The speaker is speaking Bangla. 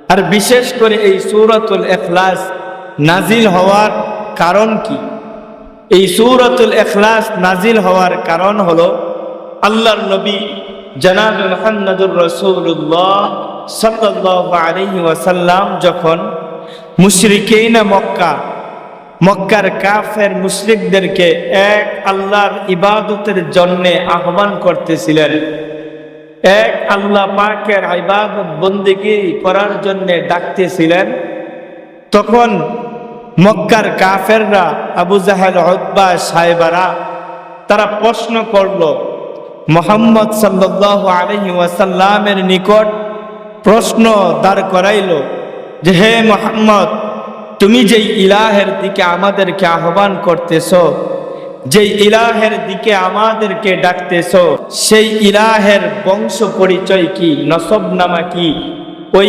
আর বিশেষ করে এই সূরাতুল ইখলাস নাজিল হওয়ার কারণ কি? এই সূরাতুল ইখলাস নাজিল হওয়ার কারণ হলো আল্লাহর নবী জনাব মুহাম্মদুর রাসূলুল্লাহ সাল্লাল্লাহু আলাইহি ওয়াসাল্লাম যখন মুশরিকিনা মক্কার কাফের মুশরিকদেরকে এক আল্লাহর ইবাদতের জন্য আহ্বান করতেছিলেন, এক আল্লাহ পাকের ইবাদত বন্দেগী করার জন্য ডাকতেছিলেন, তখন মক্কার কাফেররা আবু জাহেল, উতবা, সাইবারা তারা প্রশ্ন করলো, মুহাম্মদ সাল্লাল্লাহু আলাইহি ওয়াসাল্লামের নিকট প্রশ্ন দাঁড় করাইলো যে হে মুহাম্মদ, তুমি যেই ইলাহের দিকে আমাদেরকে আহ্বান করতেছো, যেই ইলাহের দিকে আমাদেরকে ডাকতেছো, সেই ইলাহের বংশ পরিচয় কি, নসবনামা কি? ওই